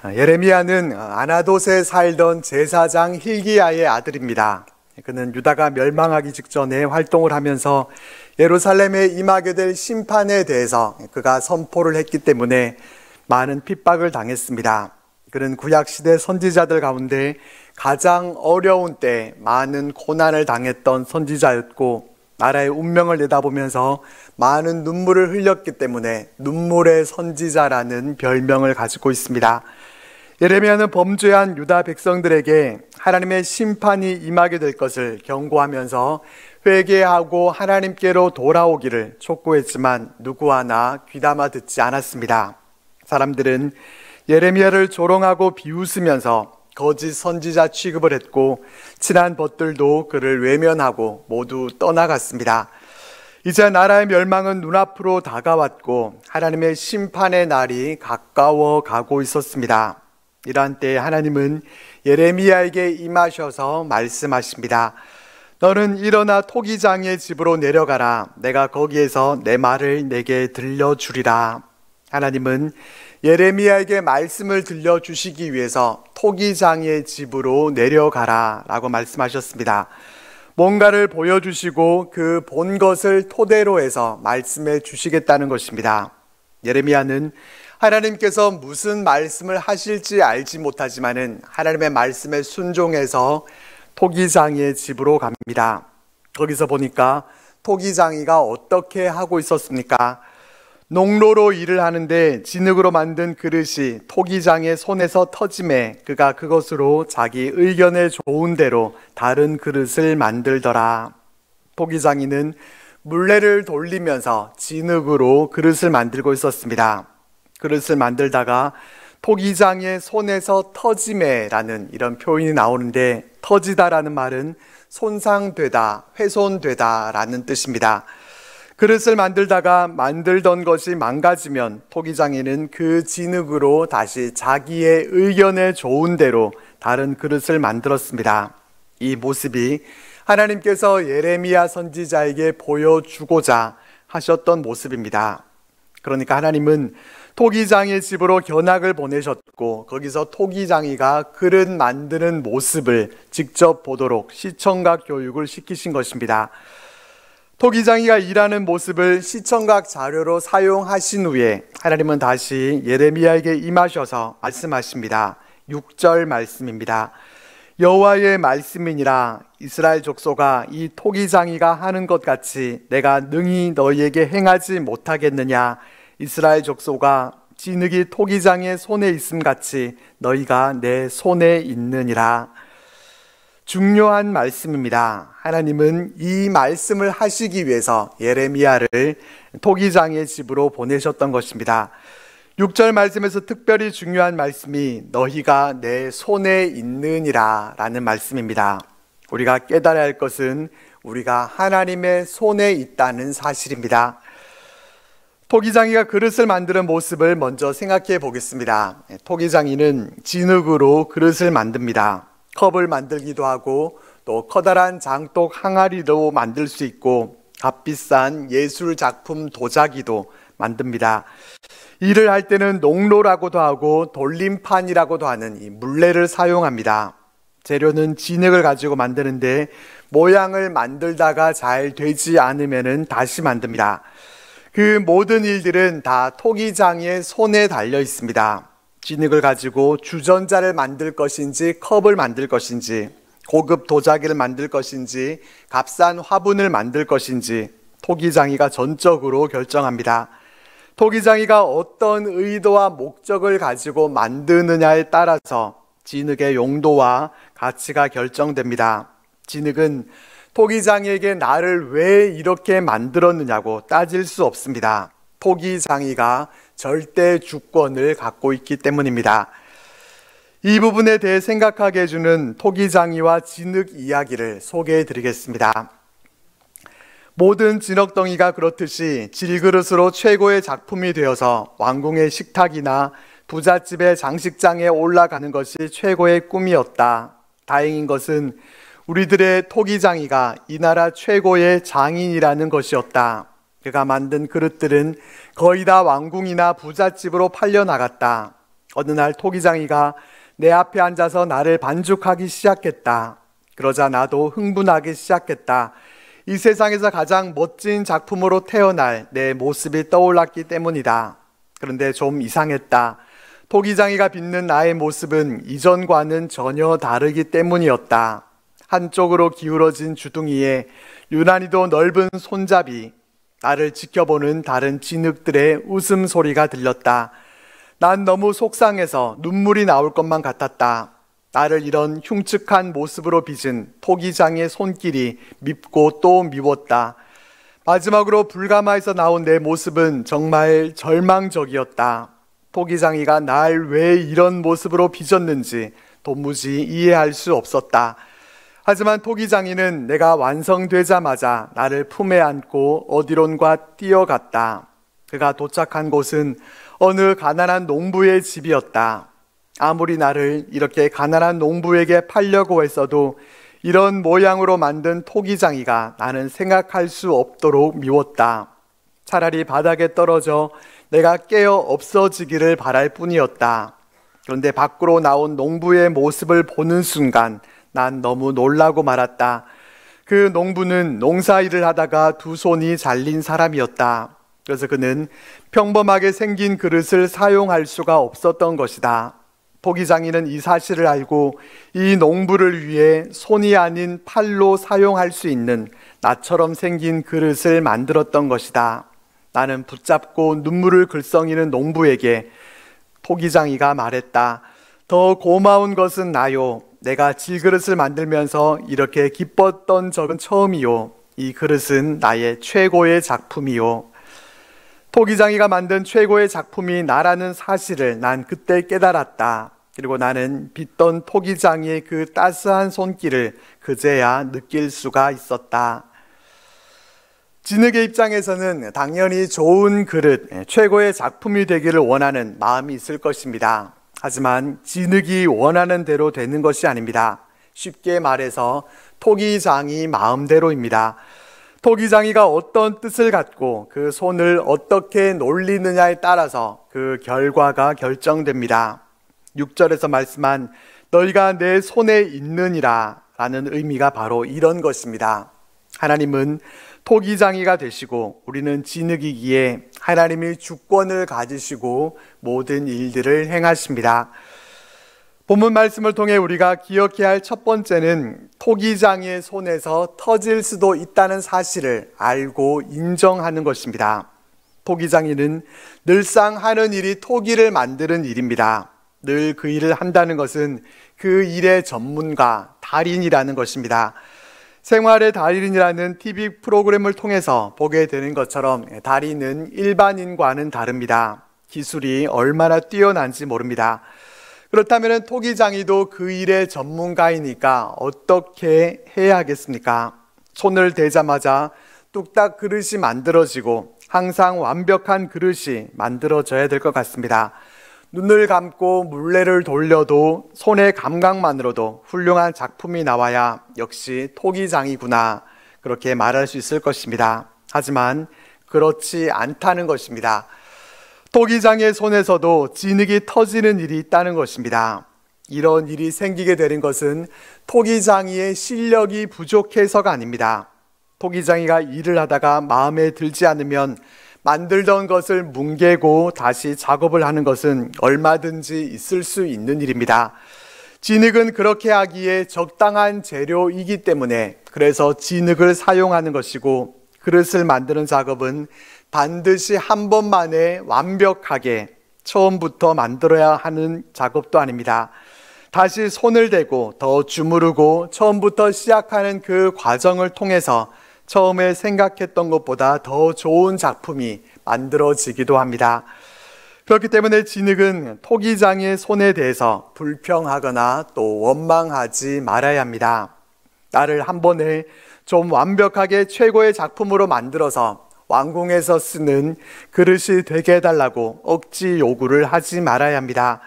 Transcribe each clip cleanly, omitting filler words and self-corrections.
예레미야는 아나돗에 살던 제사장 hil기야의 아들입니다. 그는 유다가 멸망하기 직전에 활동을 하면서 예루살렘에 임하게 될 심판에 대해서 그가 선포를 했기 때문에 많은 핍박을 당했습니다. 그는 구약시대 선지자들 가운데 가장 어려운 때 많은 고난을 당했던 선지자였고, 나라의 운명을 내다보면서 많은 눈물을 흘렸기 때문에 눈물의 선지자라는 별명을 가지고 있습니다. 예레미야는 범죄한 유다 백성들에게 하나님의 심판이 임하게 될 것을 경고하면서 회개하고 하나님께로 돌아오기를 촉구했지만 누구 하나 귀담아 듣지 않았습니다. 사람들은 예레미야를 조롱하고 비웃으면서 거짓 선지자 취급을 했고, 친한 벗들도 그를 외면하고 모두 떠나갔습니다. 이제 나라의 멸망은 눈앞으로 다가왔고 하나님의 심판의 날이 가까워 가고 있었습니다. 이러한 때에 하나님은 예레미야에게 임하셔서 말씀하십니다. 너는 일어나 토기장의 집으로 내려가라. 내가 거기에서 내 말을 내게 들려주리라. 하나님은 예레미야에게 말씀을 들려주시기 위해서 토기장의 집으로 내려가라 라고 말씀하셨습니다. 뭔가를 보여주시고 그 본 것을 토대로 해서 말씀해 주시겠다는 것입니다. 예레미야는 하나님께서 무슨 말씀을 하실지 알지 못하지만은 하나님의 말씀에 순종해서 토기장의 집으로 갑니다. 거기서 보니까 토기장이가 어떻게 하고 있었습니까? 농로로 일을 하는데 진흙으로 만든 그릇이 토기장의 손에서 터짐에 그가 그것으로 자기 의견에 좋은 대로 다른 그릇을 만들더라. 토기장이는 물레를 돌리면서 진흙으로 그릇을 만들고 있었습니다. 그릇을 만들다가 토기장의 손에서 터짐에라는 이런 표현이 나오는데, 터지다라는 말은 손상되다, 훼손되다 라는 뜻입니다. 그릇을 만들다가 만들던 것이 망가지면 토기장이는 그 진흙으로 다시 자기의 의견에 좋은 대로 다른 그릇을 만들었습니다. 이 모습이 하나님께서 예레미야 선지자에게 보여주고자 하셨던 모습입니다. 그러니까 하나님은 토기장의 집으로 견학을 보내셨고, 거기서 토기장이가 그릇 만드는 모습을 직접 보도록 시청각 교육을 시키신 것입니다. 토기장이가 일하는 모습을 시청각 자료로 사용하신 후에 하나님은 다시 예레미야에게 임하셔서 말씀하십니다. 6절 말씀입니다. 여호와의 말씀이니라. 이스라엘 족속아, 이 토기장이가 하는 것 같이 내가 능히 너희에게 행하지 못하겠느냐. 이스라엘 족속아, 진흙이 토기장의 손에 있음 같이 너희가 내 손에 있느니라. 중요한 말씀입니다. 하나님은 이 말씀을 하시기 위해서 예레미야를 토기장의 집으로 보내셨던 것입니다. 6절 말씀에서 특별히 중요한 말씀이 너희가 내 손에 있느니라 라는 말씀입니다. 우리가 깨달아야 할 것은 우리가 하나님의 손에 있다는 사실입니다. 토기장이가 그릇을 만드는 모습을 먼저 생각해 보겠습니다. 토기장이는 진흙으로 그릇을 만듭니다. 컵을 만들기도 하고 또 커다란 장독 항아리도 만들 수 있고 값비싼 예술 작품 도자기도 만듭니다. 일을 할 때는 농로라고도 하고 돌림판이라고도 하는 이 물레를 사용합니다. 재료는 진흙을 가지고 만드는데 모양을 만들다가 잘 되지 않으면 다시 만듭니다. 그 모든 일들은 다 토기장의 손에 달려 있습니다. 진흙을 가지고 주전자를 만들 것인지 컵을 만들 것인지 고급 도자기를 만들 것인지 값싼 화분을 만들 것인지 토기장이가 전적으로 결정합니다. 토기장이가 어떤 의도와 목적을 가지고 만드느냐에 따라서 진흙의 용도와 가치가 결정됩니다. 진흙은 토기장이에게 나를 왜 이렇게 만들었느냐고 따질 수 없습니다. 토기장이가 절대 주권을 갖고 있기 때문입니다. 이 부분에 대해 생각하게 해주는 토기장이와 진흙 이야기를 소개해 드리겠습니다. 모든 진흙덩이가 그렇듯이 질그릇으로 최고의 작품이 되어서 왕궁의 식탁이나 부잣집의 장식장에 올라가는 것이 최고의 꿈이었다. 다행인 것은 우리들의 토기장이가 이 나라 최고의 장인이라는 것이었다. 그가 만든 그릇들은 거의 다 왕궁이나 부잣집으로 팔려나갔다. 어느 날 토기장이가 내 앞에 앉아서 나를 반죽하기 시작했다. 그러자 나도 흥분하기 시작했다. 이 세상에서 가장 멋진 작품으로 태어날 내 모습이 떠올랐기 때문이다. 그런데 좀 이상했다. 토기장이가 빚는 나의 모습은 이전과는 전혀 다르기 때문이었다. 한쪽으로 기울어진 주둥이에 유난히도 넓은 손잡이, 나를 지켜보는 다른 진흙들의 웃음소리가 들렸다. 난 너무 속상해서 눈물이 나올 것만 같았다. 나를 이런 흉측한 모습으로 빚은 토기장의 손길이 밉고 또 미웠다. 마지막으로 불가마에서 나온 내 모습은 정말 절망적이었다. 토기장이가 날 왜 이런 모습으로 빚었는지 도무지 이해할 수 없었다. 하지만 토기장이는 내가 완성되자마자 나를 품에 안고 어디론가 뛰어갔다. 그가 도착한 곳은 어느 가난한 농부의 집이었다. 아무리 나를 이렇게 가난한 농부에게 팔려고 했어도 이런 모양으로 만든 토기장이가 나는 생각할 수 없도록 미웠다. 차라리 바닥에 떨어져 내가 깨어 없어지기를 바랄 뿐이었다. 그런데 밖으로 나온 농부의 모습을 보는 순간 난 너무 놀라고 말았다. 그 농부는 농사일을 하다가 두 손이 잘린 사람이었다. 그래서 그는 평범하게 생긴 그릇을 사용할 수가 없었던 것이다. 토기장이는 이 사실을 알고 이 농부를 위해 손이 아닌 팔로 사용할 수 있는 나처럼 생긴 그릇을 만들었던 것이다. 나는 붙잡고 눈물을 글썽이는 농부에게 토기장이가 말했다. 더 고마운 것은 나요. 내가 질그릇을 만들면서 이렇게 기뻤던 적은 처음이요. 이 그릇은 나의 최고의 작품이요. 토기장이가 만든 최고의 작품이 나라는 사실을 난 그때 깨달았다. 그리고 나는 빚던 토기장이의 그 따스한 손길을 그제야 느낄 수가 있었다. 진흙의 입장에서는 당연히 좋은 그릇, 최고의 작품이 되기를 원하는 마음이 있을 것입니다. 하지만 진흙이 원하는 대로 되는 것이 아닙니다. 쉽게 말해서 토기장이 마음대로입니다. 토기장이가 어떤 뜻을 갖고 그 손을 어떻게 놀리느냐에 따라서 그 결과가 결정됩니다. 6절에서 말씀한 너희가 내 손에 있느니라 라는 의미가 바로 이런 것입니다. 하나님은 토기장이가 되시고 우리는 진흙이기에 하나님이 주권을 가지시고 모든 일들을 행하십니다. 본문 말씀을 통해 우리가 기억해야 할 첫 번째는 토기장이의 손에서 터질 수도 있다는 사실을 알고 인정하는 것입니다. 토기장이는 늘상 하는 일이 토기를 만드는 일입니다. 늘 그 일을 한다는 것은 그 일의 전문가, 달인이라는 것입니다. 생활의 달인이라는 TV 프로그램을 통해서 보게 되는 것처럼 달인은 일반인과는 다릅니다. 기술이 얼마나 뛰어난지 모릅니다. 그렇다면 토기장이도 그 일의 전문가이니까 어떻게 해야 하겠습니까? 손을 대자마자 뚝딱 그릇이 만들어지고 항상 완벽한 그릇이 만들어져야 될 것 같습니다. 눈을 감고 물레를 돌려도 손의 감각만으로도 훌륭한 작품이 나와야 역시 토기장이구나 그렇게 말할 수 있을 것입니다. 하지만 그렇지 않다는 것입니다. 토기장의 손에서도 진흙이 터지는 일이 있다는 것입니다. 이런 일이 생기게 되는 것은 토기장이의 실력이 부족해서가 아닙니다. 토기장이가 일을 하다가 마음에 들지 않으면 만들던 것을 뭉개고 다시 작업을 하는 것은 얼마든지 있을 수 있는 일입니다. 진흙은 그렇게 하기에 적당한 재료이기 때문에 그래서 진흙을 사용하는 것이고 그릇을 만드는 작업은 반드시 한 번만에 완벽하게 처음부터 만들어야 하는 작업도 아닙니다. 다시 손을 대고 더 주무르고 처음부터 시작하는 그 과정을 통해서 처음에 생각했던 것보다 더 좋은 작품이 만들어지기도 합니다. 그렇기 때문에 진흙은 토기장의 손에 대해서 불평하거나 또 원망하지 말아야 합니다. 나를 한 번에 좀 완벽하게 최고의 작품으로 만들어서 왕궁에서 쓰는 그릇이 되게 해달라고 억지 요구를 하지 말아야 합니다.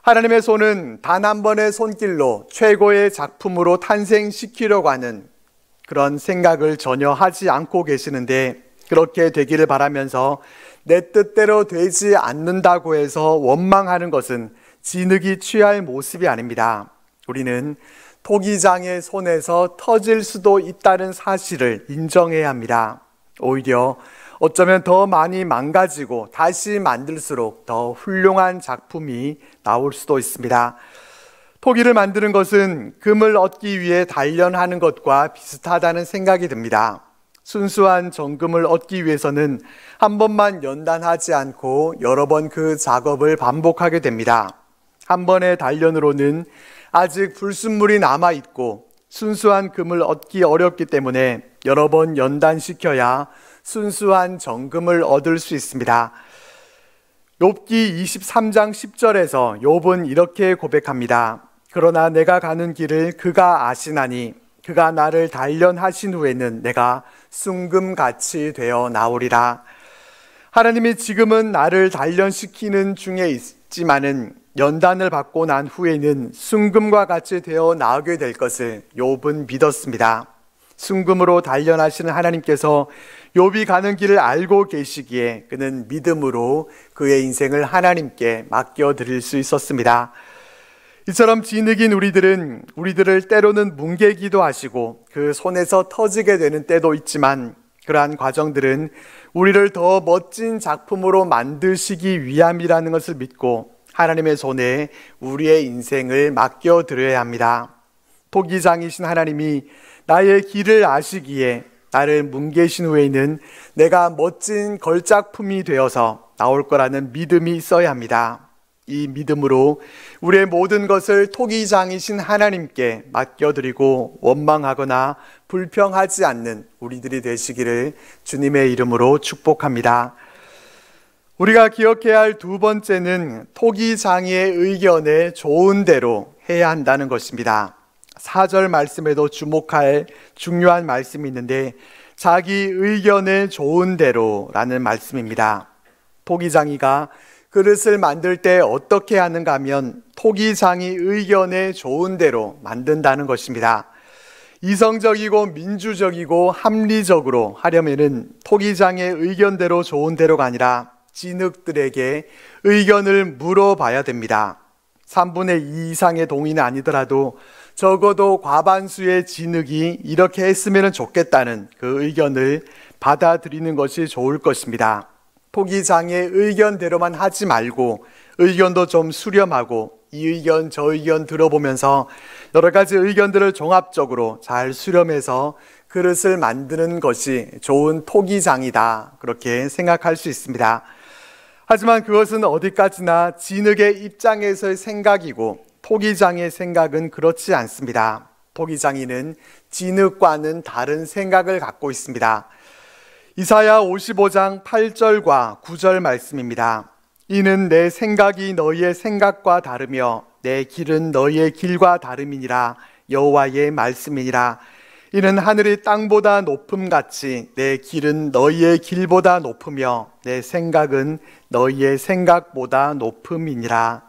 하나님의 손은 단 한 번의 손길로 최고의 작품으로 탄생시키려고 하는 그런 생각을 전혀 하지 않고 계시는데 그렇게 되기를 바라면서 내 뜻대로 되지 않는다고 해서 원망하는 것은 진흙이 취할 모습이 아닙니다. 우리는 토기장의 손에서 터질 수도 있다는 사실을 인정해야 합니다. 오히려 어쩌면 더 많이 망가지고 다시 만들수록 더 훌륭한 작품이 나올 수도 있습니다. 토기를 만드는 것은 금을 얻기 위해 단련하는 것과 비슷하다는 생각이 듭니다. 순수한 정금을 얻기 위해서는 한 번만 연단하지 않고 여러 번 그 작업을 반복하게 됩니다. 한 번의 단련으로는 아직 불순물이 남아있고 순수한 금을 얻기 어렵기 때문에 여러 번 연단시켜야 순수한 정금을 얻을 수 있습니다. 욥기 23장 10절에서 욥은 이렇게 고백합니다. 그러나 내가 가는 길을 그가 아시나니 그가 나를 단련하신 후에는 내가 순금같이 되어 나오리라. 하나님이 지금은 나를 단련시키는 중에 있지만은 연단을 받고 난 후에는 순금과 같이 되어 나오게 될 것을 욥은 믿었습니다. 순금으로 단련하시는 하나님께서 욥이 가는 길을 알고 계시기에 그는 믿음으로 그의 인생을 하나님께 맡겨드릴 수 있었습니다. 이처럼 진흙인 우리들은 우리들을 때로는 뭉개기도 하시고 그 손에서 터지게 되는 때도 있지만 그러한 과정들은 우리를 더 멋진 작품으로 만드시기 위함이라는 것을 믿고 하나님의 손에 우리의 인생을 맡겨드려야 합니다. 토기장이신 하나님이 나의 길을 아시기에 나를 뭉개신 후에는 내가 멋진 걸작품이 되어서 나올 거라는 믿음이 있어야 합니다. 이 믿음으로 우리의 모든 것을 토기장이신 하나님께 맡겨드리고 원망하거나 불평하지 않는 우리들이 되시기를 주님의 이름으로 축복합니다. 우리가 기억해야 할 두 번째는 토기장이의 의견에 좋은 대로 해야 한다는 것입니다. 4절 말씀에도 주목할 중요한 말씀이 있는데 자기 의견에 좋은 대로라는 말씀입니다. 토기장이가 그릇을 만들 때 어떻게 하는가 하면 토기장이 의견에 좋은 대로 만든다는 것입니다. 이성적이고 민주적이고 합리적으로 하려면은 토기장의 의견대로 좋은 대로가 아니라 진흙들에게 의견을 물어봐야 됩니다. 3분의 2 이상의 동의는 아니더라도 적어도 과반수의 진흙이 이렇게 했으면 좋겠다는 그 의견을 받아들이는 것이 좋을 것입니다. 토기장의 의견대로만 하지 말고 의견도 좀 수렴하고 이 의견 저 의견 들어보면서 여러 가지 의견들을 종합적으로 잘 수렴해서 그릇을 만드는 것이 좋은 토기장이다, 그렇게 생각할 수 있습니다. 하지만 그것은 어디까지나 진흙의 입장에서의 생각이고 토기장의 생각은 그렇지 않습니다. 토기장이는 진흙과는 다른 생각을 갖고 있습니다. 이사야 55장 8절과 9절 말씀입니다. 이는 내 생각이 너희의 생각과 다르며 내 길은 너희의 길과 다름이니라. 여호와의 말씀이니라. 이는 하늘이 땅보다 높음같이 내 길은 너희의 길보다 높으며 내 생각은 너희의 생각보다 높음이니라.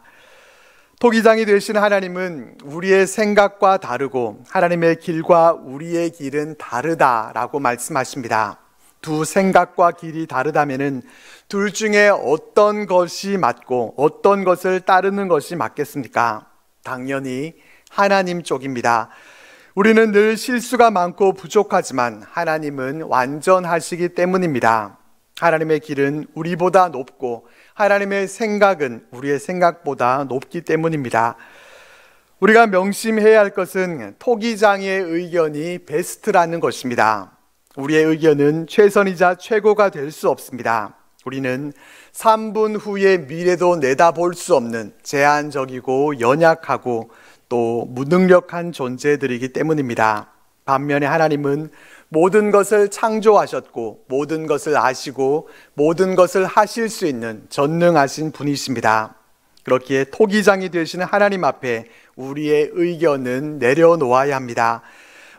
토기장이 되신 하나님은 우리의 생각과 다르고 하나님의 길과 우리의 길은 다르다라고 말씀하십니다. 두 생각과 길이 다르다면은 둘 중에 어떤 것이 맞고 어떤 것을 따르는 것이 맞겠습니까? 당연히 하나님 쪽입니다. 우리는 늘 실수가 많고 부족하지만 하나님은 완전하시기 때문입니다. 하나님의 길은 우리보다 높고 하나님의 생각은 우리의 생각보다 높기 때문입니다. 우리가 명심해야 할 것은 토기장의 의견이 베스트라는 것입니다. 우리의 의견은 최선이자 최고가 될 수 없습니다. 우리는 3분 후의 미래도 내다볼 수 없는 제한적이고 연약하고 또 무능력한 존재들이기 때문입니다. 반면에 하나님은 모든 것을 창조하셨고 모든 것을 아시고 모든 것을 하실 수 있는 전능하신 분이십니다. 그렇기에 토기장이 되시는 하나님 앞에 우리의 의견은 내려놓아야 합니다.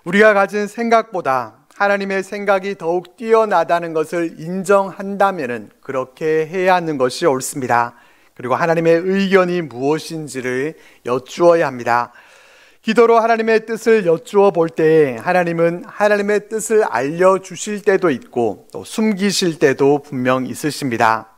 우리가 가진 생각보다 하나님의 생각이 더욱 뛰어나다는 것을 인정한다면 그렇게 해야 하는 것이 옳습니다. 그리고 하나님의 의견이 무엇인지를 여쭈어야 합니다. 기도로 하나님의 뜻을 여쭈어 볼 때에 하나님은 하나님의 뜻을 알려주실 때도 있고 또 숨기실 때도 분명 있으십니다.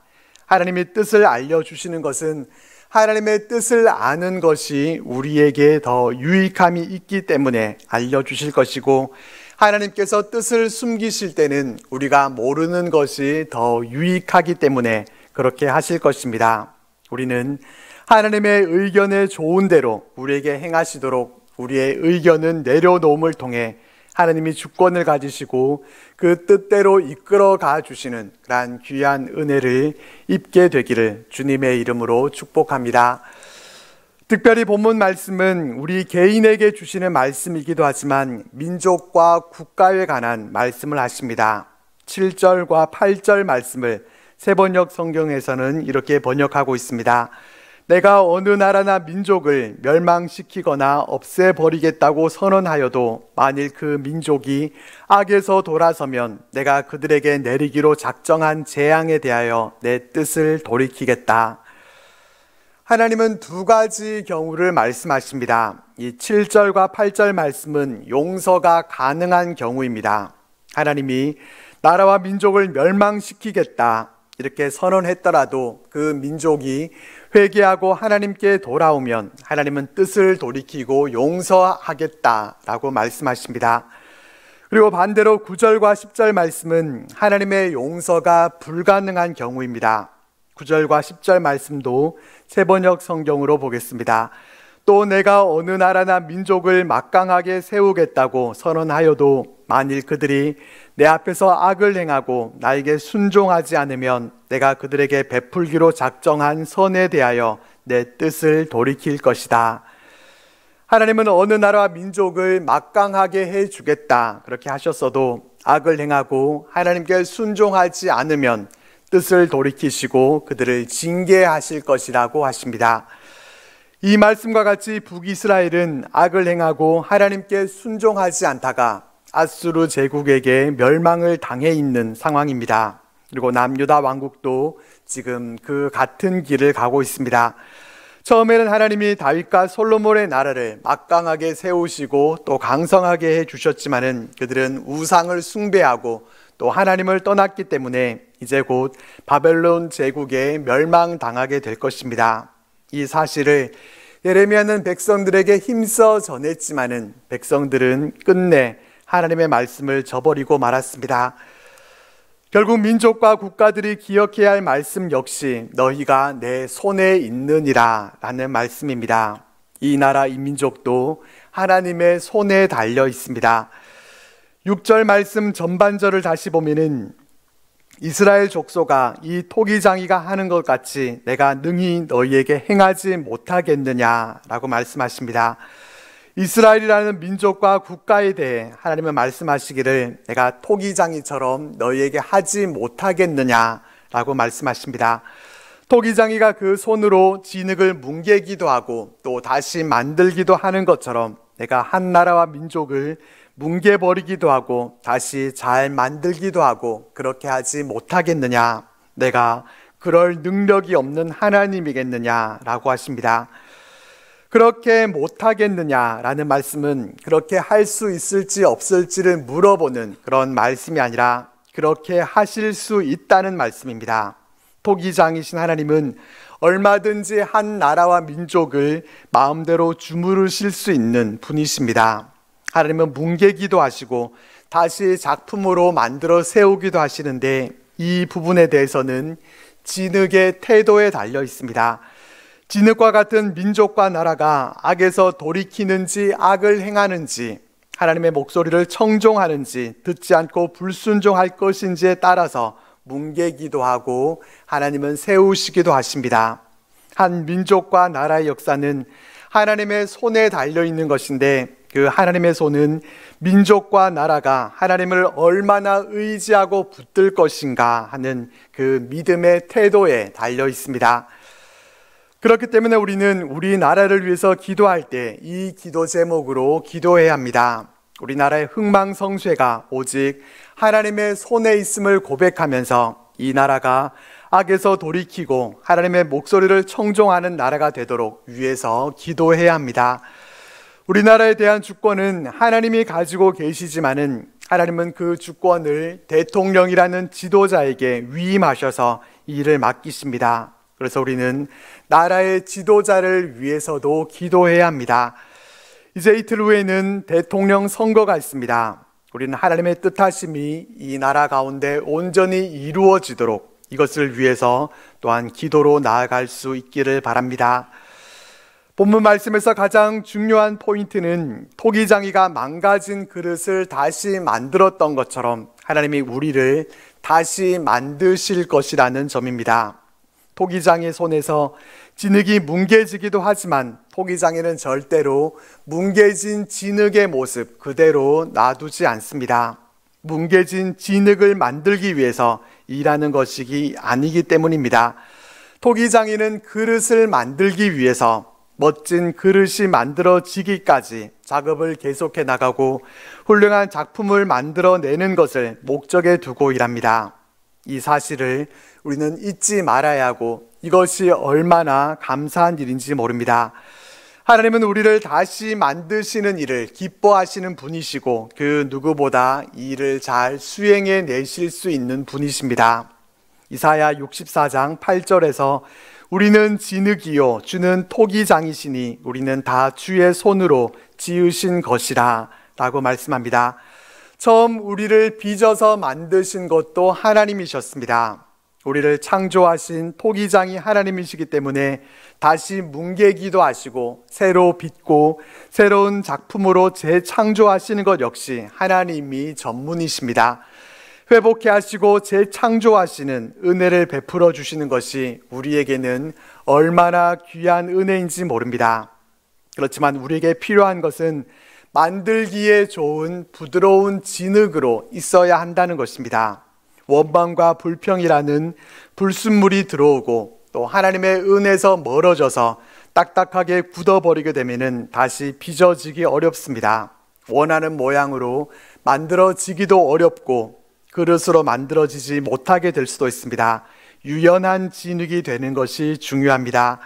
하나님의 뜻을 알려주시는 것은 하나님의 뜻을 아는 것이 우리에게 더 유익함이 있기 때문에 알려주실 것이고, 하나님께서 뜻을 숨기실 때는 우리가 모르는 것이 더 유익하기 때문에 그렇게 하실 것입니다. 우리는 하나님의 의견에 좋은 대로 우리에게 행하시도록 우리의 의견은 내려놓음을 통해 하나님이 주권을 가지시고 그 뜻대로 이끌어 가 주시는 그러한 귀한 은혜를 입게 되기를 주님의 이름으로 축복합니다. 특별히 본문 말씀은 우리 개인에게 주시는 말씀이기도 하지만 민족과 국가에 관한 말씀을 하십니다. 7절과 8절 말씀을 세번역 성경에서는 이렇게 번역하고 있습니다. 내가 어느 나라나 민족을 멸망시키거나 없애버리겠다고 선언하여도 만일 그 민족이 악에서 돌아서면 내가 그들에게 내리기로 작정한 재앙에 대하여 내 뜻을 돌이키겠다. 하나님은 두 가지 경우를 말씀하십니다. 이 7절과 8절 말씀은 용서가 가능한 경우입니다. 하나님이 나라와 민족을 멸망시키겠다 이렇게 선언했더라도 그 민족이 회개하고 하나님께 돌아오면 하나님은 뜻을 돌이키고 용서하겠다라고 말씀하십니다. 그리고 반대로 9절과 10절 말씀은 하나님의 용서가 불가능한 경우입니다. 9절과 10절 말씀도 세번역 성경으로 보겠습니다. 또 내가 어느 나라나 민족을 막강하게 세우겠다고 선언하여도 만일 그들이 내 앞에서 악을 행하고 나에게 순종하지 않으면 내가 그들에게 베풀기로 작정한 선에 대하여 내 뜻을 돌이킬 것이다. 하나님은 어느 나라와 민족을 막강하게 해주겠다 그렇게 하셨어도 악을 행하고 하나님께 순종하지 않으면 뜻을 돌이키시고 그들을 징계하실 것이라고 하십니다. 이 말씀과 같이 북이스라엘은 악을 행하고 하나님께 순종하지 않다가 아수르 제국에게 멸망을 당해 있는 상황입니다. 그리고 남유다 왕국도 지금 그 같은 길을 가고 있습니다. 처음에는 하나님이 다윗과 솔로몬의 나라를 막강하게 세우시고 또 강성하게 해주셨지만은 그들은 우상을 숭배하고 또 하나님을 떠났기 때문에 이제 곧 바벨론 제국에 멸망당하게 될 것입니다. 이 사실을 예레미야는 백성들에게 힘써 전했지만은 백성들은 끝내 하나님의 말씀을 저버리고 말았습니다. 결국 민족과 국가들이 기억해야 할 말씀 역시 너희가 내 손에 있느니라 라는 말씀입니다. 이 나라 이 민족도 하나님의 손에 달려 있습니다. 6절 말씀 전반절을 다시 보면은 이스라엘 족속아 이 토기장이가 하는 것 같이 내가 능히 너희에게 행하지 못하겠느냐라고 말씀하십니다. 이스라엘이라는 민족과 국가에 대해 하나님은 말씀하시기를 내가 토기장이처럼 너희에게 하지 못하겠느냐라고 말씀하십니다. 토기장이가 그 손으로 진흙을 뭉개기도 하고 또 다시 만들기도 하는 것처럼 내가 한 나라와 민족을 뭉개버리기도 하고 다시 잘 만들기도 하고 그렇게 하지 못하겠느냐, 내가 그럴 능력이 없는 하나님이겠느냐라고 하십니다. 그렇게 못하겠느냐라는 말씀은 그렇게 할 수 있을지 없을지를 물어보는 그런 말씀이 아니라 그렇게 하실 수 있다는 말씀입니다. 토기장이신 하나님은 얼마든지 한 나라와 민족을 마음대로 주무르실 수 있는 분이십니다. 하나님은 뭉개기도 하시고 다시 작품으로 만들어 세우기도 하시는데 이 부분에 대해서는 진흙의 태도에 달려 있습니다. 진흙과 같은 민족과 나라가 악에서 돌이키는지 악을 행하는지 하나님의 목소리를 청종하는지 듣지 않고 불순종할 것인지에 따라서 뭉개기도 하고 하나님은 세우시기도 하십니다. 한 민족과 나라의 역사는 하나님의 손에 달려 있는 것인데 그 하나님의 손은 민족과 나라가 하나님을 얼마나 의지하고 붙들 것인가 하는 그 믿음의 태도에 달려 있습니다. 그렇기 때문에 우리는 우리나라를 위해서 기도할 때 이 기도 제목으로 기도해야 합니다. 우리나라의 흥망성쇠가 오직 하나님의 손에 있음을 고백하면서 이 나라가 악에서 돌이키고 하나님의 목소리를 청종하는 나라가 되도록 위해서 기도해야 합니다. 우리나라에 대한 주권은 하나님이 가지고 계시지만은 하나님은 그 주권을 대통령이라는 지도자에게 위임하셔서 이 일을 맡기십니다. 그래서 우리는 나라의 지도자를 위해서도 기도해야 합니다. 이제 이틀 후에는 대통령 선거가 있습니다. 우리는 하나님의 뜻하심이 이 나라 가운데 온전히 이루어지도록 이것을 위해서 또한 기도로 나아갈 수 있기를 바랍니다. 본문 말씀에서 가장 중요한 포인트는 토기장이가 망가진 그릇을 다시 만들었던 것처럼 하나님이 우리를 다시 만드실 것이라는 점입니다. 토기장의 손에서 진흙이 뭉개지기도 하지만 토기장이는 절대로 뭉개진 진흙의 모습 그대로 놔두지 않습니다. 뭉개진 진흙을 만들기 위해서 일하는 것이 아니기 때문입니다. 토기장이는 그릇을 만들기 위해서 멋진 그릇이 만들어지기까지 작업을 계속해 나가고 훌륭한 작품을 만들어내는 것을 목적에 두고 일합니다. 이 사실을 우리는 잊지 말아야 하고 이것이 얼마나 감사한 일인지 모릅니다. 하나님은 우리를 다시 만드시는 일을 기뻐하시는 분이시고 그 누구보다 이 일을 잘 수행해 내실 수 있는 분이십니다. 이사야 64장 8절에서 우리는 진흙이요 주는 토기장이시니 우리는 다 주의 손으로 지으신 것이라 라고 말씀합니다. 처음 우리를 빚어서 만드신 것도 하나님이셨습니다. 우리를 창조하신 토기장이 하나님이시기 때문에 다시 뭉개기도 하시고 새로 빚고 새로운 작품으로 재창조하시는 것 역시 하나님이 전문이십니다. 회복해 하시고 재창조하시는 은혜를 베풀어 주시는 것이 우리에게는 얼마나 귀한 은혜인지 모릅니다. 그렇지만 우리에게 필요한 것은 만들기에 좋은 부드러운 진흙으로 있어야 한다는 것입니다. 원망과 불평이라는 불순물이 들어오고 또 하나님의 은혜에서 멀어져서 딱딱하게 굳어버리게 되면 다시 빚어지기 어렵습니다. 원하는 모양으로 만들어지기도 어렵고 그릇으로 만들어지지 못하게 될 수도 있습니다. 유연한 진흙이 되는 것이 중요합니다.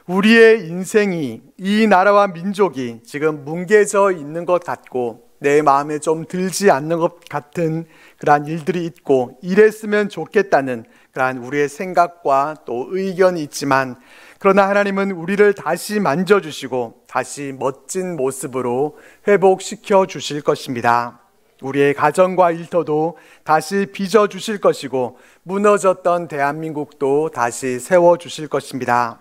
우리의 인생이 이 나라와 민족이 지금 뭉개져 있는 것 같고 내 마음에 좀 들지 않는 것 같은 그러한 일들이 있고 이랬으면 좋겠다는 그러한 우리의 생각과 또 의견이 있지만 그러나 하나님은 우리를 다시 만져주시고 다시 멋진 모습으로 회복시켜 주실 것입니다. 우리의 가정과 일터도 다시 빚어주실 것이고 무너졌던 대한민국도 다시 세워주실 것입니다.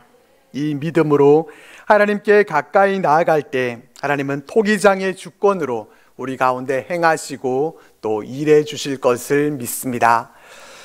이 믿음으로 하나님께 가까이 나아갈 때 하나님은 토기장의 주권으로 우리 가운데 행하시고 또 일해 주실 것을 믿습니다.